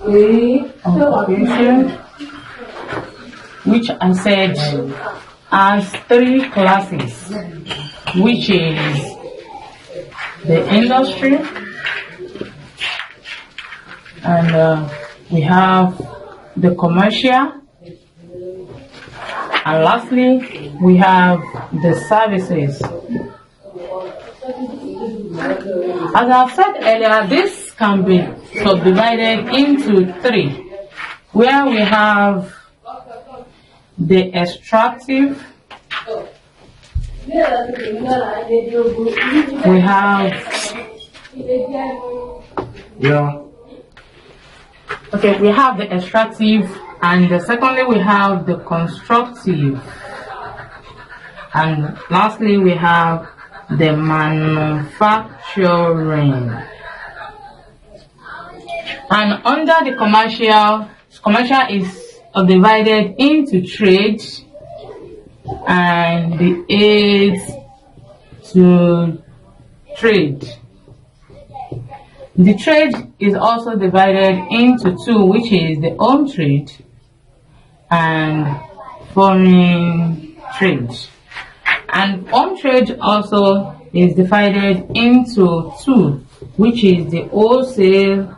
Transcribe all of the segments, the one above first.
occupation, which I said has 3 classes, which is the industry, and we have the commercial, and lastly we have the services. As I've said earlier, this can be subdivided into 3, where we have the extractive, we have we have the extractive, and secondly we have the constructive, and lastly we have the manufacturing. And under the commercial is divided into trade and the aids to trade. The trade is also divided into 2, which is the home trade and foreign trade. And home trade also is divided into 2, which is the wholesale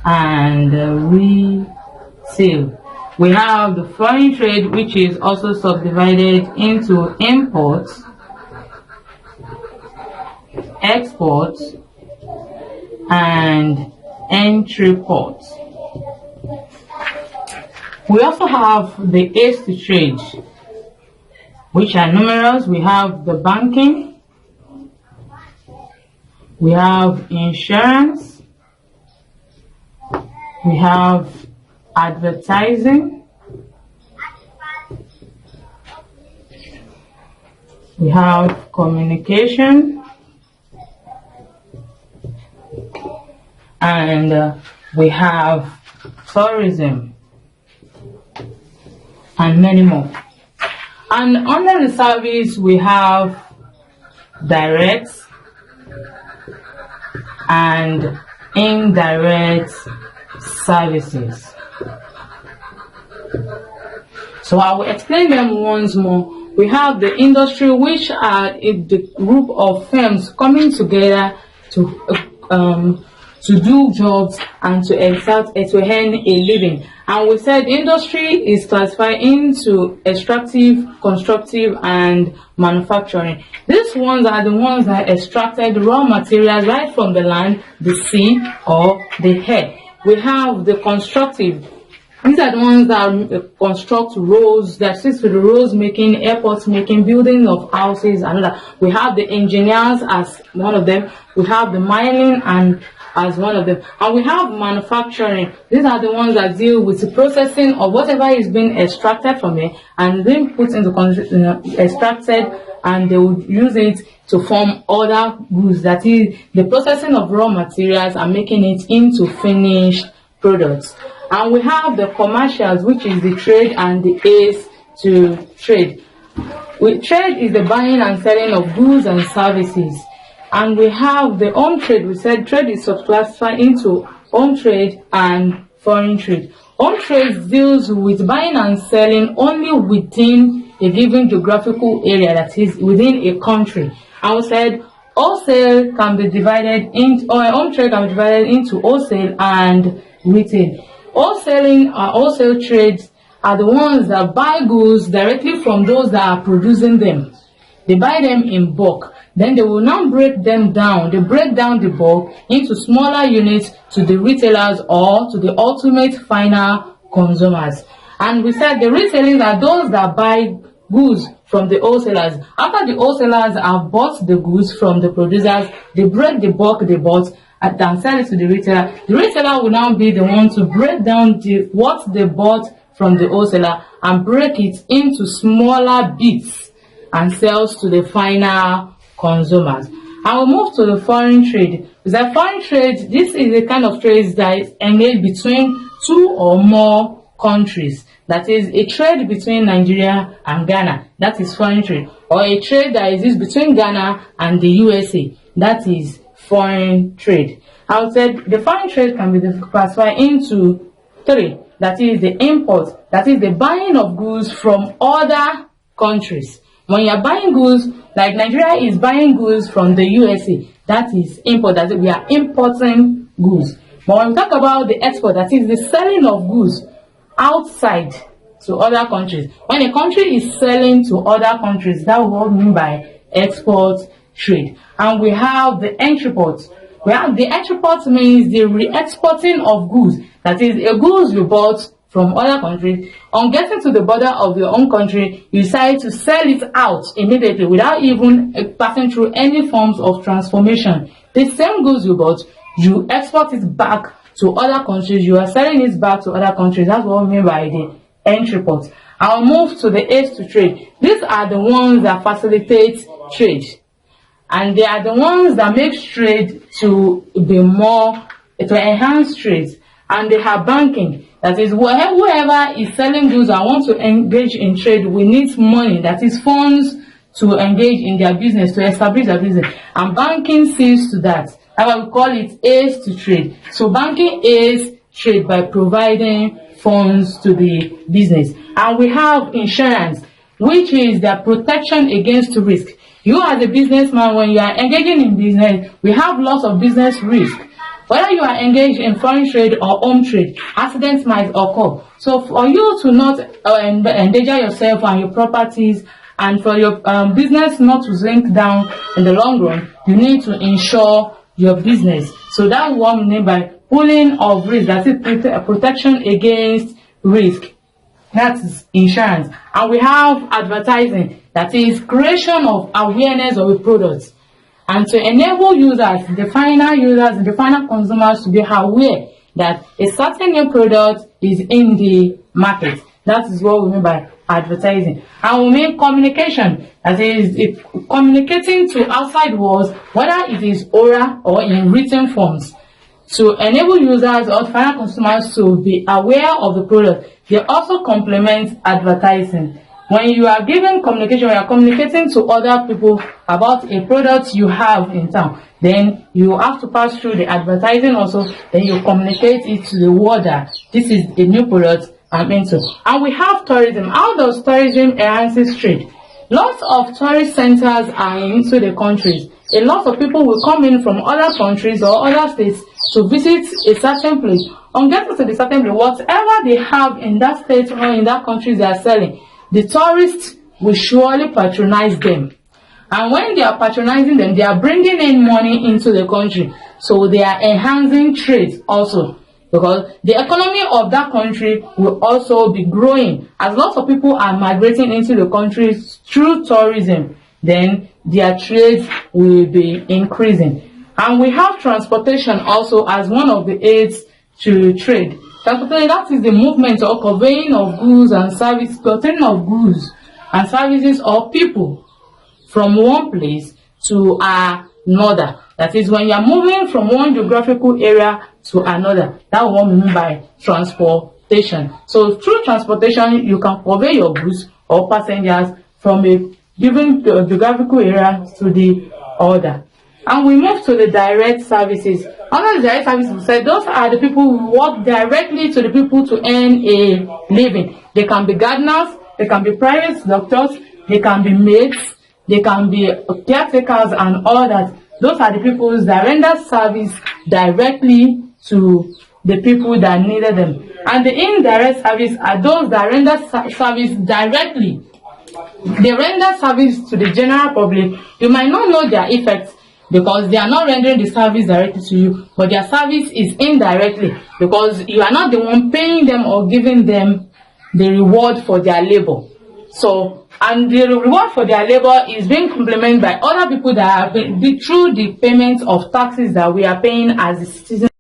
and resale. We have the foreign trade, which is also subdivided into imports, exports, and entry ports. We also have the aids to trade, which are numerous. We have the banking, we have insurance, we have advertising, we have communication, and we have tourism, and many more. And under the service we have direct and indirect services. So I will explain them once more. We have the industry, which are the group of firms coming together to do jobs and to earn a living. And we said industry is classified into extractive, constructive, and manufacturing. These ones are the ones that extracted raw materials right from the land, the sea, or the air. We have the constructive. These are the ones that construct roads, that assist with the roads making, airports making, building of houses, and other. We have the engineers as one of them. We have the mining and as one of them, and we have manufacturing. These are the ones that deal with the processing of whatever is being extracted from it and being put into extracted, and they would use it to form other goods. That is the processing of raw materials and making it into finished products. And we have the commercials, which is the trade and the aids to trade. Trade is the buying and selling of goods and services. And we have the home trade. We said trade is subclassified into home trade and foreign trade. Home trade deals with buying and selling only within a given geographical area, that is within a country. And we said wholesale can be divided into, or home trade can be divided into wholesale and retail. Wholesale trades are the ones that buy goods directly from those that are producing them. They buy them in bulk. Then they will now break them down. They break down the bulk into smaller units to the retailers or to the ultimate final consumers. And we said the retailers are those that buy goods from the wholesalers. After the wholesalers have bought the goods from the producers, they break the bulk they bought and sell it to the retailer. The retailer will now be the one to break down what they bought from the wholesaler and break it into smaller bits and sells to the final consumers. I will move to the foreign trade. The foreign trade, this is the kind of trade that is engaged between 2 or more countries. That is a trade between Nigeria and Ghana. That is foreign trade. Or a trade that exists between Ghana and the USA. That is foreign trade. I would say the foreign trade can be classified into three. That is the import, that is the buying of goods from other countries. When you are buying goods, like Nigeria is buying goods from the USA, that is import, that is we are importing goods. But when we talk about the export, that is the selling of goods outside to other countries. When a country is selling to other countries, that is what we mean by export trade. And we have the entreport. We have the export means the re-exporting of goods. That is, a goods you bought from other countries. On getting to the border of your own country, you decide to sell it out immediately without even passing through any forms of transformation. The same goods you bought, you export it back to other countries. You are selling it back to other countries. That's what we mean by the entreport. I'll move to the aids to trade. These are the ones that facilitate trade. And they are the ones that make trade to be more, to enhance trade. And they have banking. That is, whoever is selling goods and wants to engage in trade will need money, that is funds, to engage in their business, to establish their business. And banking sees to that. That's why we call it aids to trade. So banking aids trade by providing funds to the business. And we have insurance, which is the protection against risk. You as a businessman, when you are engaging in business, we have lots of business risk. Whether you are engaged in foreign trade or home trade, accidents might occur. So for you to not endanger yourself and your properties, and for your business not to sink down in the long run, you need to insure your business. So that's what we mean by pooling of risk. That is protection against risk. That is insurance. And we have advertising. That is creation of awareness of a product. And to enable users, the final consumers to be aware that a certain new product is in the market. That is what we mean by advertising. And we mean communication. That is communicating to outside worlds, whether it is oral or in written forms, to enable users or final consumers to be aware of the product. They also complement advertising. When you are giving communication, when you are communicating to other people about a product you have in town, then you have to pass through the advertising also, then you communicate it to the world that this is a new product I'm into. And we have tourism. How does tourism enhance trade? Lots of tourist centers are into the countries. A lot of people will come in from other countries or other states to visit a certain place. On getting to the certain place, whatever they have in that state or in that country they are selling, the tourists will surely patronize them. And when they are patronizing them, they are bringing in money into the country. So they are enhancing trade also. Because the economy of that country will also be growing. As lots of people are migrating into the country through tourism, then their trade will be increasing. And we have transportation also as one of the aids to trade. Transportation, that is the movement or conveying of goods and services, conveying of goods and services or people from one place to another. That is, when you are moving from one geographical area to another, that's what we mean by transportation. So through transportation, you can convey your goods or passengers from a given geographical area to the other. And we move to the direct services. Under the direct services, we said those are the people who work directly to the people to earn a living. They can be gardeners, they can be private doctors, they can be maids, they can be caretakers and all that. Those are the people that render service directly to the people that needed them. And the indirect service are those that render service directly. They render service to the general public. You might not know their effects because they are not rendering the service directly to you, but their service is indirectly because you are not the one paying them or giving them the reward for their labor. So, and the reward for their labor is being complemented by other people that have been through the payment of taxes that we are paying as the citizens.